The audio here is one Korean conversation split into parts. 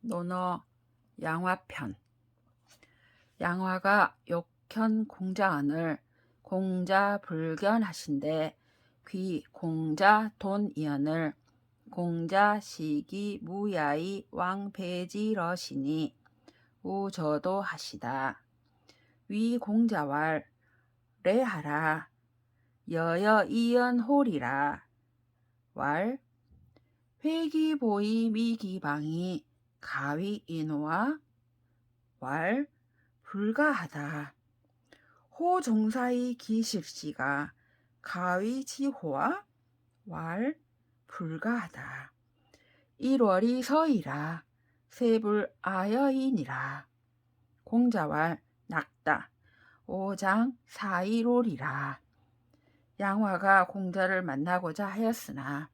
논어 양화편. 양화가 욕현 공자언을 공자 불견하신데 귀 공자 돈이언을 공자 시기 무야이 왕배지러시니 우저도 하시다. 위 공자왈 레하라 여여 이연홀이라 왈 회기보이 미기방이 가위인호와 왈 불가하다. 호종사의 기실시가 가위지호와 왈 불가하다. 1월이 서이라 세불 아여이니라. 공자왈 낙다. 5장 4일올이라. 양화가 공자를 만나고자 하였으나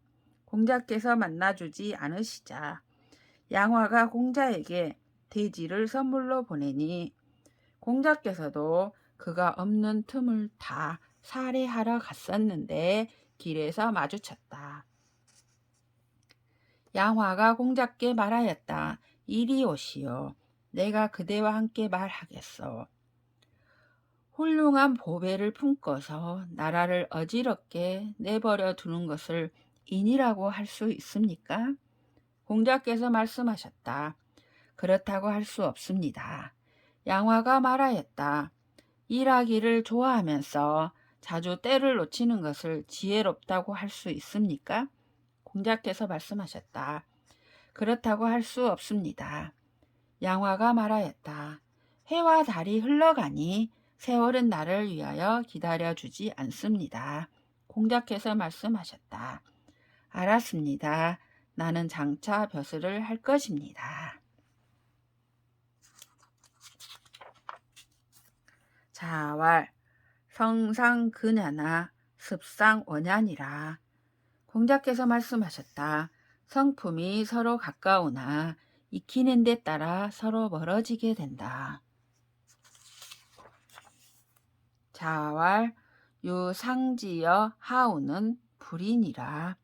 공자께서 만나주지 않으시자 양화가 공자에게 돼지를 선물로 보내니 공자께서도 그가 없는 틈을 다 살해하러 갔었는데 길에서 마주쳤다. 양화가 공자께 말하였다. 이리 오시오. 내가 그대와 함께 말하겠소. 훌륭한 보배를 품고서 나라를 어지럽게 내버려 두는 것을 인이라고 할 수 있습니까? 공자께서 말씀하셨다. 그렇다고 할 수 없습니다. 양화가 말하였다. 일하기를 좋아하면서 자주 때를 놓치는 것을 지혜롭다고 할 수 있습니까? 공자께서 말씀하셨다. 그렇다고 할 수 없습니다. 양화가 말하였다. 해와 달이 흘러가니 세월은 나를 위하여 기다려주지 않습니다. 공자께서 말씀하셨다. 알았습니다. 나는 장차 벼슬을 할 것입니다. 자왈 성상근야나 습상원야니라. 공자께서 말씀하셨다. 성품이 서로 가까우나 익히는 데 따라 서로 멀어지게 된다. 자왈 유상지여 하우는 불이니라.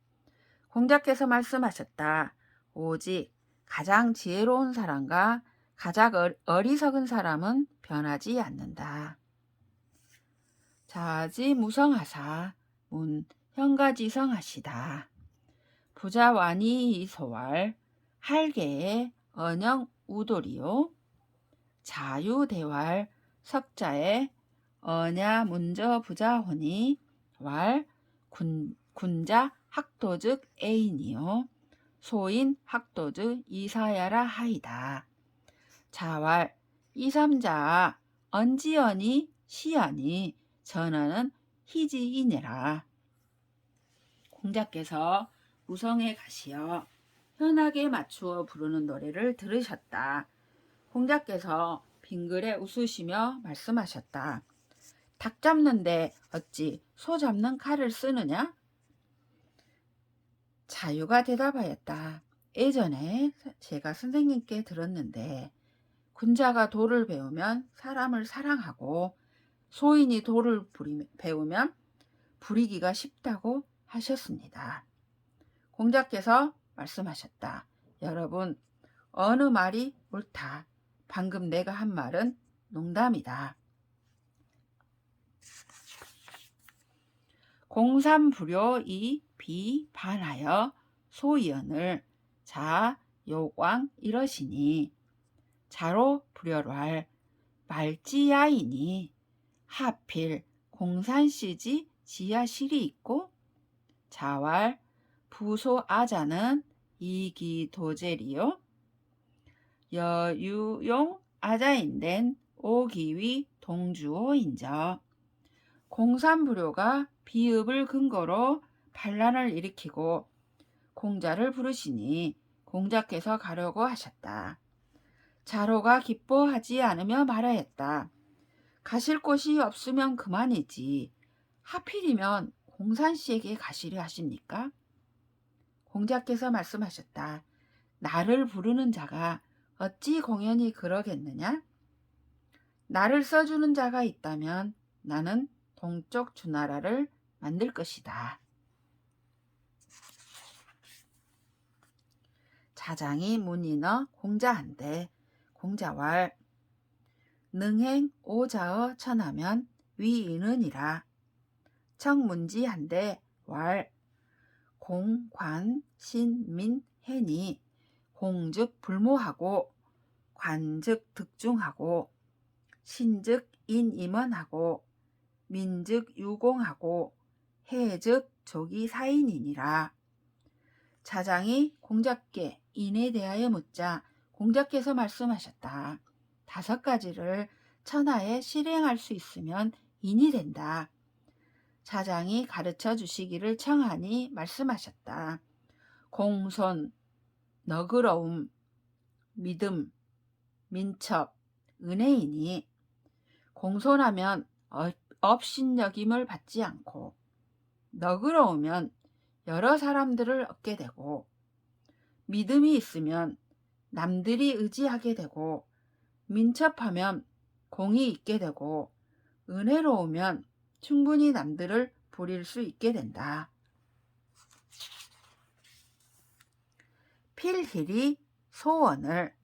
공자께서 말씀하셨다. 오직 가장 지혜로운 사람과 가장 어리석은 사람은 변하지 않는다. 자지 무성하사 문 현가지성하시다. 부자완이 소왈 할개의 언영 우돌이요. 자유대왈 석자의 언야 문저 부자호니 왈 군자 학도즉 애인이요. 소인 학도즉 이사야라 하이다. 자왈 이삼자 언지언이 시언이 전어는 희지이니라. 공자께서 우성에 가시어 현악에 맞추어 부르는 노래를 들으셨다. 공자께서 빙글에 웃으시며 말씀하셨다. 닭 잡는데 어찌 소 잡는 칼을 쓰느냐? 자유가 대답하였다. 예전에 제가 선생님께 들었는데 군자가 도를 배우면 사람을 사랑하고 소인이 도를 배우면 부리기가 쉽다고 하셨습니다. 공자께서 말씀하셨다. 여러분, 어느 말이 옳다. 방금 내가 한 말은 농담이다. 공삼불효이 비반하여 소이언을 자 요광 이러시니 자로 불효할 말지야이니 하필 공산시지 지하실이 있고 자왈 부소아자는 이기도제리요 여유용 아자인된 오기위 동주호인저. 공산불효가 비읍을 근거로 반란을 일으키고 공자를 부르시니 공자께서 가려고 하셨다. 자로가 기뻐하지 않으며 말하였다. 가실 곳이 없으면 그만이지. 하필이면 공산씨에게 가시려 하십니까? 공자께서 말씀하셨다. 나를 부르는 자가 어찌 공연히 그러겠느냐? 나를 써주는 자가 있다면 나는 동쪽 주나라를 만들 것이다. 자장이 문인어 공자한데 공자왈 능행 오자어 천하면 위인은이라. 청문지한데 왈 공관 신민 해니 공즉 불모하고 관즉 득중하고 신즉 인임원하고 민즉 유공하고 해즉 조기 사인이니라. 자장이 공자께 인에 대하여 묻자 공자께서 말씀하셨다. 5가지를 천하에 실행할 수 있으면 인이 된다. 자장이 가르쳐 주시기를 청하니 말씀하셨다. 공손, 너그러움, 믿음, 민첩, 은혜이니 공손하면 업신여김을 받지 않고 너그러우면 여러 사람들을 얻게 되고 믿음이 있으면 남들이 의지하게 되고 민첩하면 공이 있게 되고 은혜로우면 충분히 남들을 부릴 수 있게 된다. 필힐이 소원을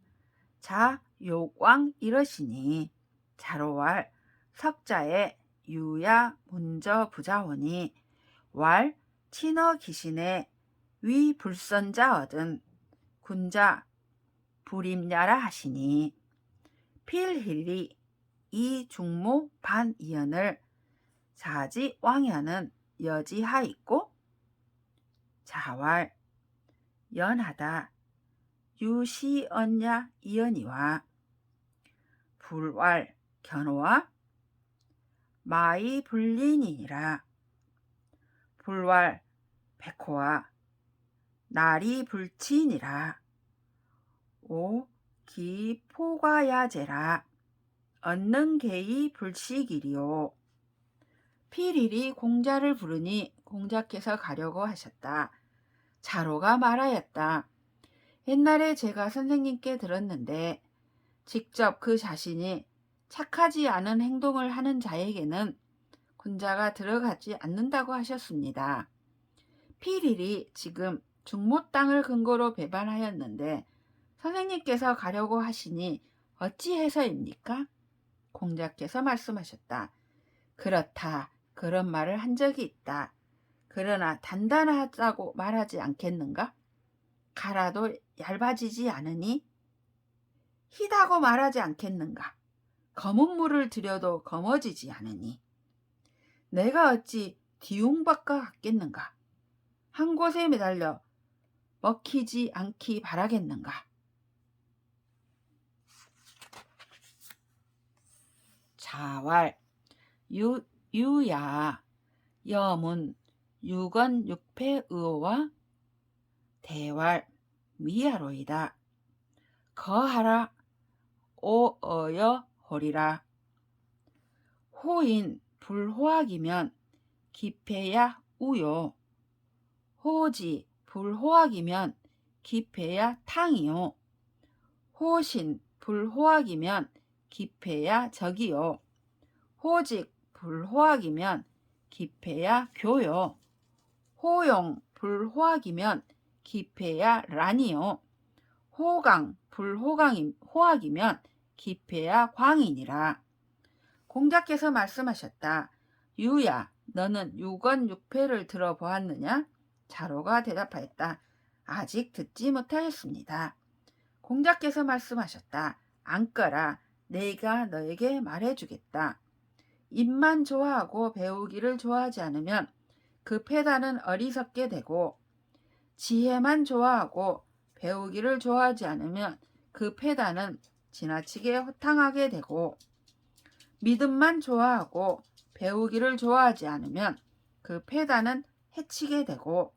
자 요광 이러시니 자로왈 석자에 유야 문저 부자오니 왈 친어 기신의 위 불선자 얻은 군자 불임야라 하시니 필힐이 이 중모 반이연을 자지 왕연은 여지하있고 자왈 연하다 유시언야 이연이와 불왈 견호와 마이 불린이니라. 불왈 백호와 날이 불치니라. 오 기포가야제라. 얻는 개이 불식이리오. 필일이 공자를 부르니 공자께서 가려고 하셨다. 자로가 말하였다. 옛날에 제가 선생님께 들었는데 직접 그 자신이 착하지 않은 행동을 하는 자에게는 군자가 들어가지 않는다고 하셨습니다. 필일이 지금 중모 땅을 근거로 배반하였는데 선생님께서 가려고 하시니 어찌해서입니까? 공자께서 말씀하셨다. 그렇다. 그런 말을 한 적이 있다. 그러나 단단하다고 말하지 않겠는가? 가라도 얇아지지 않으니 희다고 말하지 않겠는가? 검은 물을 들여도 검어지지 않으니 내가 어찌 디웅박과 같겠는가? 한 곳에 매달려 먹히지 않기 바라겠는가? 자왈 유야 여문 유건 육패의호와 대왈 미야로이다. 거하라 오어여 호리라. 호인 불호학이면 기패야 우요. 호지 불호학이면 기패야 탕이요. 호신 불호학이면 기패야 적이요. 호직 불호학이면 기패야 교요. 호용 불호학이면 기패야 란이요. 호강 불호학이면 기패야 광이니라. 공자께서 말씀하셨다. 유야 너는 유건 육패를 들어보았느냐? 자로가 대답하였다. 아직 듣지 못하였습니다. 공자께서 말씀하셨다. 앉거라. 내가 너에게 말해주겠다. 입만 좋아하고 배우기를 좋아하지 않으면 그 패단은 어리석게 되고 지혜만 좋아하고 배우기를 좋아하지 않으면 그 패단은 지나치게 호탕하게 되고 믿음만 좋아하고 배우기를 좋아하지 않으면 그 패단은 해치게 되고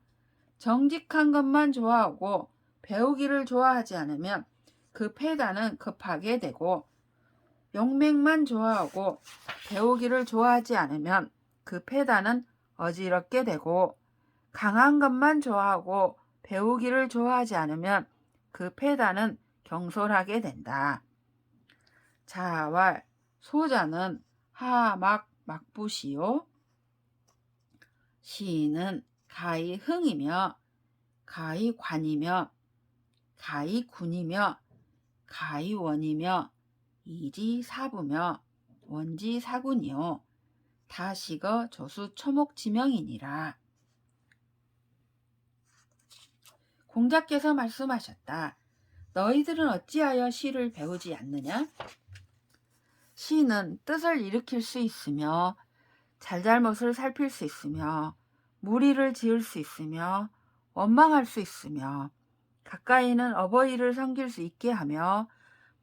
정직한 것만 좋아하고 배우기를 좋아하지 않으면 그 패단은 급하게 되고 용맹만 좋아하고 배우기를 좋아하지 않으면 그 패단은 어지럽게 되고 강한 것만 좋아하고 배우기를 좋아하지 않으면 그 패단은 경솔하게 된다. 자왈 소자는 하막 막부시요. 시인은 가히 흥이며 가히 관이며 가이군이며 가이원이며 이지사부며 원지사군이요 다시거 조수 초목지명이니라. 공자께서 말씀하셨다. 너희들은 어찌하여 시를 배우지 않느냐? 시는 뜻을 일으킬 수 있으며 잘잘못을 살필 수 있으며 무리를 지을 수 있으며 원망할 수 있으며 가까이는 어버이를 섬길 수 있게 하며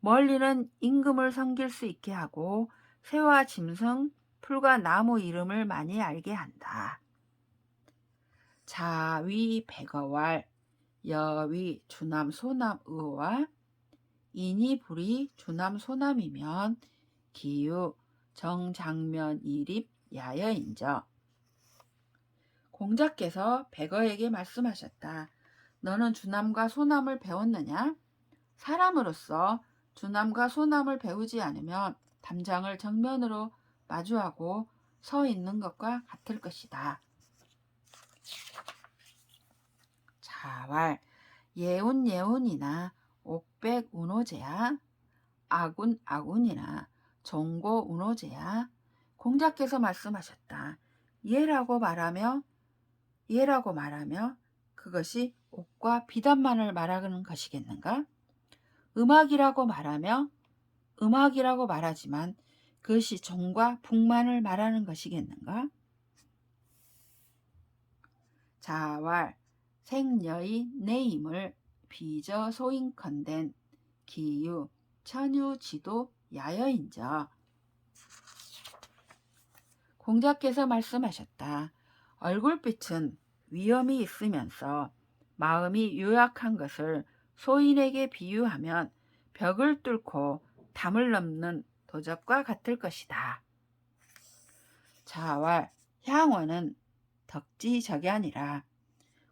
멀리는 임금을 섬길 수 있게 하고 새와 짐승, 풀과 나무 이름을 많이 알게 한다. 자위 백어왈 여위 주남 소남 의와 인이 불이 주남 소남이면 기유 정장면 이립 야여인저. 공자께서 백어에게 말씀하셨다. 너는 주남과 소남을 배웠느냐? 사람으로서 주남과 소남을 배우지 않으면 담장을 정면으로 마주하고 서 있는 것과 같을 것이다. 자왈 예운예운이나 옥백 운호제야 아군 아군이나 종고 운호제야. 공자께서 말씀하셨다. 예라고 말하며 그것이 옥과 비단만을 말하는 것이겠는가? 음악이라고 말하지만 그것이 종과 북만을 말하는 것이겠는가? 자왈 생여의 내임을 비저 소인컨댄 기유 천유지도 야여인저. 공자께서 말씀하셨다. 얼굴빛은 위험이 있으면서 마음이 요약한 것을 소인에게 비유하면 벽을 뚫고 담을 넘는 도적과 같을 것이다. 자왈 향원은 덕지적야니라.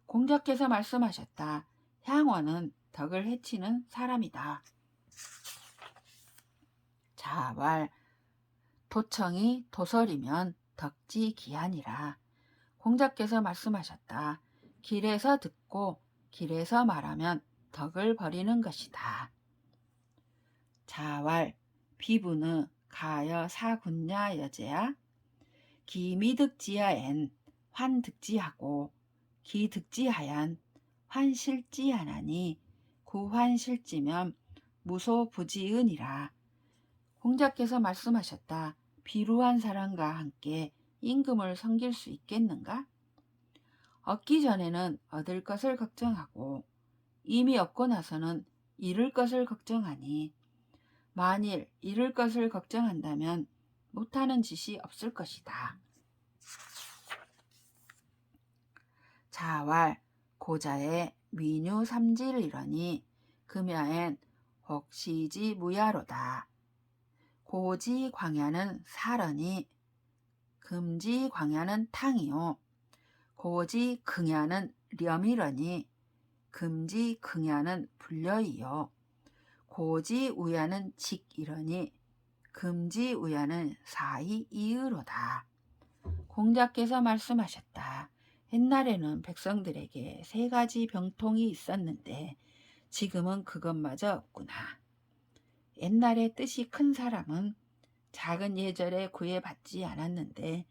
공자께서 말씀하셨다. 향원은 덕을 해치는 사람이다. 자왈 도청이 도설이면 덕지기하니라. 공자께서 말씀하셨다. 길에서 듣고 길에서 말하면 덕을 버리는 것이다. 자왈 비분의 가여 사군야 여제야 기미득지야엔 환득지하고 기득지하얀 환실지하나니 구환실지면 무소부지은이라. 공자께서 말씀하셨다. 비루한 사람과 함께 임금을 섬길 수 있겠는가? 얻기 전에는 얻을 것을 걱정하고 이미 얻고 나서는 잃을 것을 걱정하니 만일 잃을 것을 걱정한다면 못하는 짓이 없을 것이다. 자왈 고자의 미뉴 삼질이러니 금야엔 혹시지 무야로다. 고지 광야는 사러니 금지 광야는 탕이요 고지 긍야는 렴이러니 금지 긍야는 불려이요 고지 우야는 직이러니 금지 우야는 사이 이의로다. 공자께서 말씀하셨다. 옛날에는 백성들에게 3가지 병통이 있었는데 지금은 그것마저 없구나. 옛날에 뜻이 큰 사람은 작은 예절에 구애받지 않았는데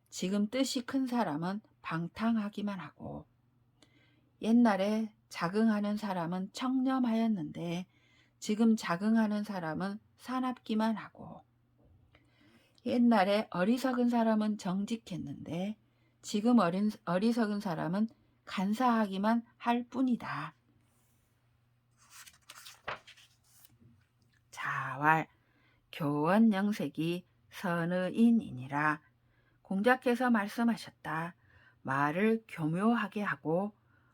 지금 뜻이 큰 사람은 방탕하기만 하고 옛날에 자긍하는 사람은 청렴하였는데 지금 자긍하는 사람은 사납기만 하고 옛날에 어리석은 사람은 정직했는데 지금 어리석은 사람은 간사하기만 할 뿐이다. 자왈 교원영색이 선의인이니라. 공자께서 말씀하셨다. 말을 교묘하게 하고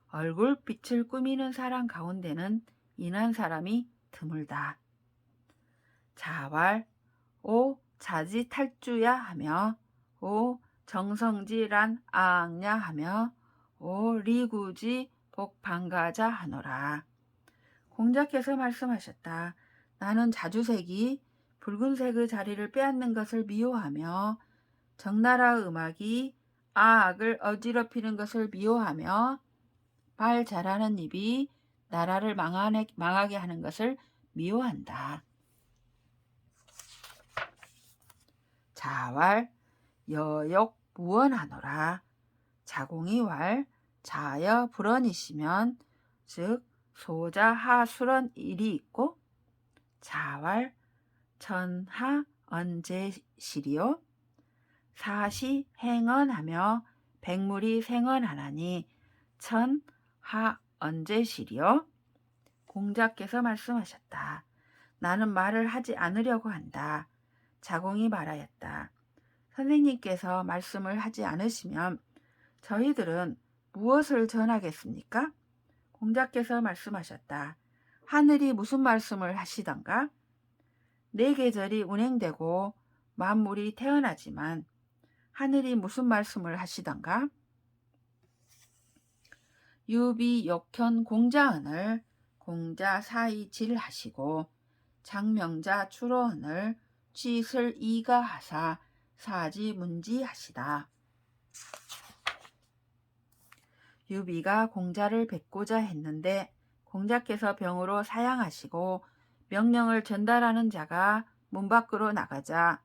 얼굴빛을 꾸미는 사람 가운데는 인한 사람이 드물다. 자왈 오 자지탈주야 하며 오 정성지란 아악냐 하며 오 리구지 복방가자 하노라. 공자께서 말씀하셨다. 나는 자주색이 붉은색의 자리를 빼앗는 것을 미워하며 적나라 음악이 아악을 어지럽히는 것을 미워하며 말 잘하는 입이 나라를 망하게 하는 것을 미워한다. 자왈 여욕 무언하노라. 자공이 왈 자여 불언이시면 즉 소자 하술언 일이 있고 자왈 천하 언제시리요 사시 행언하며 백물이 생언하나니 천하 언제시리요. 공자께서 말씀하셨다. 나는 말을 하지 않으려고 한다. 자공이 말하였다. 선생님께서 말씀을 하지 않으시면 저희들은 무엇을 전하겠습니까? 공자께서 말씀하셨다. 하늘이 무슨 말씀을 하시던가? 네 계절이 운행되고 만물이 태어나지만 하늘이 무슨 말씀을 하시던가? 유비 역현 공자언을 공자 사이질하시고 장명자 추로언을 취슬 이가하사 사지문지하시다. 유비가 공자를 뵙고자 했는데 공자께서 병으로 사양하시고 명령을 전달하는 자가 문 밖으로 나가자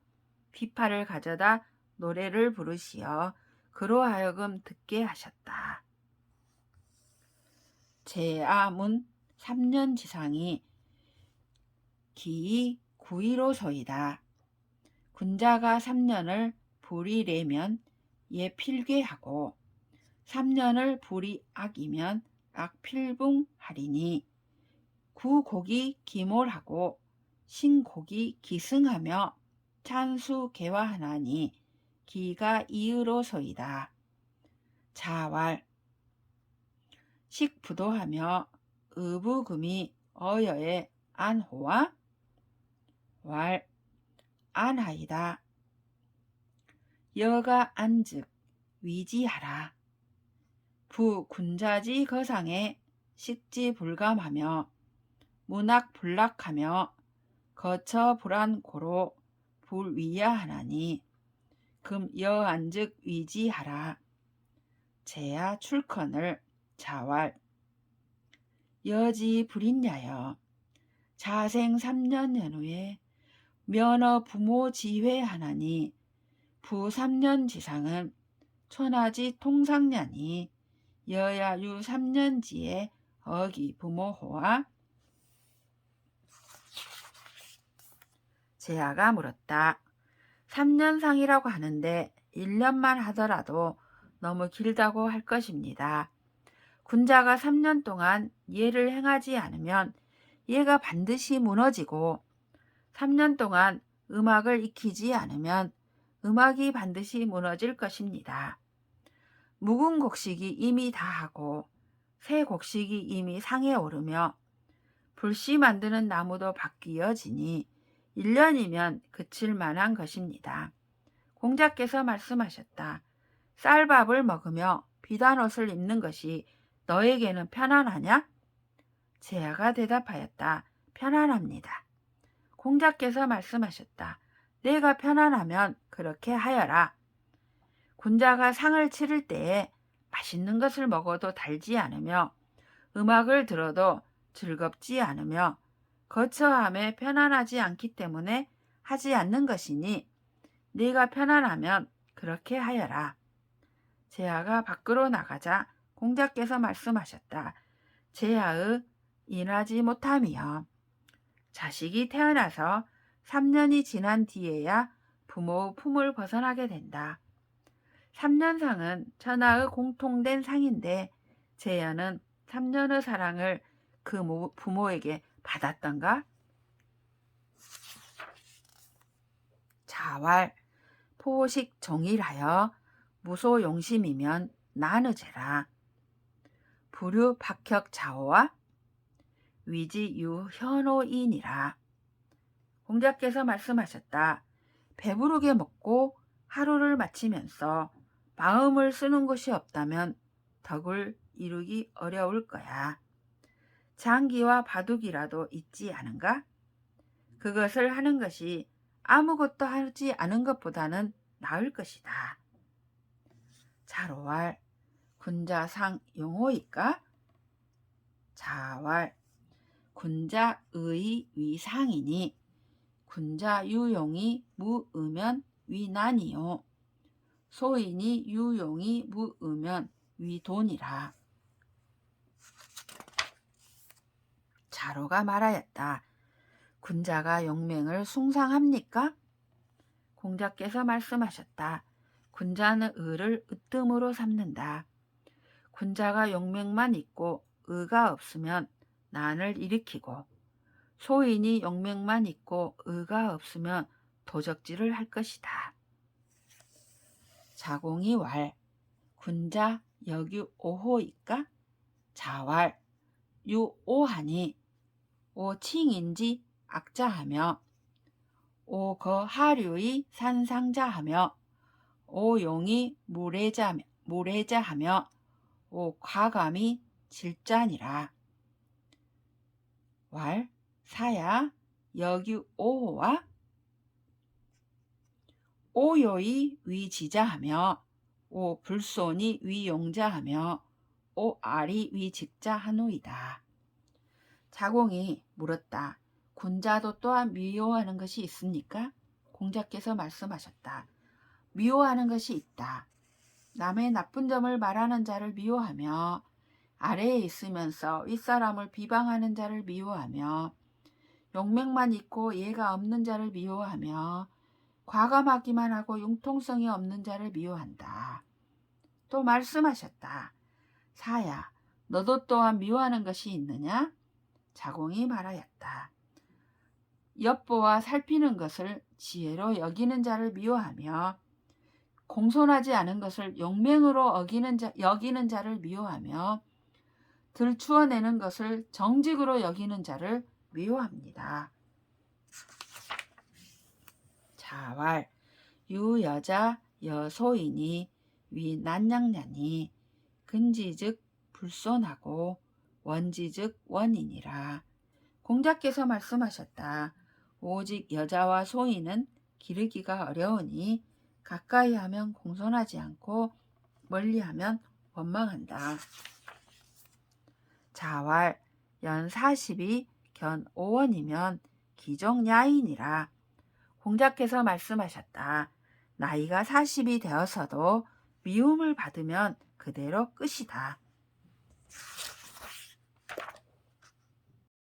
비파를 가져다 노래를 부르시어 그로 하여금 듣게 하셨다. 제아문 3년 지상이 기이 9위로소이다. 군자가 3년을 불이래면 예 필괴하고 3년을 불이 악이면 악필붕하리니 구곡이 기몰하고 신곡이 기승하며 찬수 개화하나니 기가 이의로소이다. 자왈 식부도하며 의부금이 어여의 안호와 왈 안하이다. 여가 안즉 위지하라. 부군자지 거상에 식지불감하며 문학불락하며 거처불안고로 불위야하나니 금 여안즉 위지하라. 제야 출컨을 자왈 여지 불인야여 자생 3년 연후에 면허 부모 지회하나니 부 3년 지상은 천하지 통상냐니 여야유 3년지에 어기 부모호와. 제아가 물었다. 3년상이라고 하는데 1년만 하더라도 너무 길다고 할 것입니다. 군자가 3년 동안 예를 행하지 않으면 예가 반드시 무너지고 3년 동안 음악을 익히지 않으면 음악이 반드시 무너질 것입니다. 묵은 곡식이 이미 다하고 새 곡식이 이미 상에 오르며 불씨 만드는 나무도 바뀌어지니 1년이면 그칠 만한 것입니다. 공자께서 말씀하셨다. 쌀밥을 먹으며 비단 옷을 입는 것이 너에게는 편안하냐? 제아가 대답하였다. 편안합니다. 공자께서 말씀하셨다. 내가 편안하면 그렇게 하여라. 군자가 상을 치를 때에 맛있는 것을 먹어도 달지 않으며 음악을 들어도 즐겁지 않으며 거처함에 편안하지 않기 때문에 하지 않는 것이니 네가 편안하면 그렇게 하여라. 제아가 밖으로 나가자 공자께서 말씀하셨다. 제아의 인하지 못함이여. 자식이 태어나서 3년이 지난 뒤에야 부모의 품을 벗어나게 된다. 3년상은 천하의 공통된 상인데 제아는 3년의 사랑을 그 부모에게 받았던가? 자왈 포식 종일하여 무소용심이면 나느제라. 부류 박혁 자호와 위지 유현호인이라. 공자께서 말씀하셨다. 배부르게 먹고 하루를 마치면서 마음을 쓰는 곳이 없다면 덕을 이루기 어려울 거야. 장기와 바둑이라도 있지 않은가? 그것을 하는 것이 아무것도 하지 않은 것보다는 나을 것이다. 자로왈 군자상 용호이까? 자왈 군자 의 위상이니 군자 유용이 무으면 위난이요 소인이 유용이 무으면 위돈이라. 자로가 말하였다. 군자가 용맹을 숭상합니까? 공자께서 말씀하셨다. 군자는 의를 으뜸으로 삼는다. 군자가 용맹만 있고 의가 없으면 난을 일으키고 소인이 용맹만 있고 의가 없으면 도적질을 할 것이다. 자공이 왈 군자 여규 오호이까? 자왈 유오하니 오칭인지 악자하며 오거하류의 산상자하며 오용이 무례자하며 오과감이 질자니라. 왈 사야 여규 오호와 오요이 위지자하며 오불손이 위용자하며 오알이 위직자하노이다. 자공이 물었다. 군자도 또한 미워하는 것이 있습니까? 공자께서 말씀하셨다. 미워하는 것이 있다. 남의 나쁜 점을 말하는 자를 미워하며 아래에 있으면서 윗사람을 비방하는 자를 미워하며 용맹만 있고 예가 없는 자를 미워하며 과감하기만 하고 융통성이 없는 자를 미워한다. 또 말씀하셨다. 사야, 너도 또한 미워하는 것이 있느냐? 자공이 말하였다. 엿보아 살피는 것을 지혜로 여기는 자를 미워하며 공손하지 않은 것을 용맹으로 여기는 자를 미워하며 들추어내는 것을 정직으로 여기는 자를 미워합니다. 자왈 유여자 여소이니 위난양냐니 근지즉 불손하고 원지즉 원이니라. 공자께서 말씀하셨다. 오직 여자와 소인은 기르기가 어려우니 가까이 하면 공손하지 않고 멀리하면 원망한다. 자왈 연 40이 견 5원이면 기종야인이라. 공자께서 말씀하셨다. 나이가 40이 되어서도 미움을 받으면 그대로 끝이다.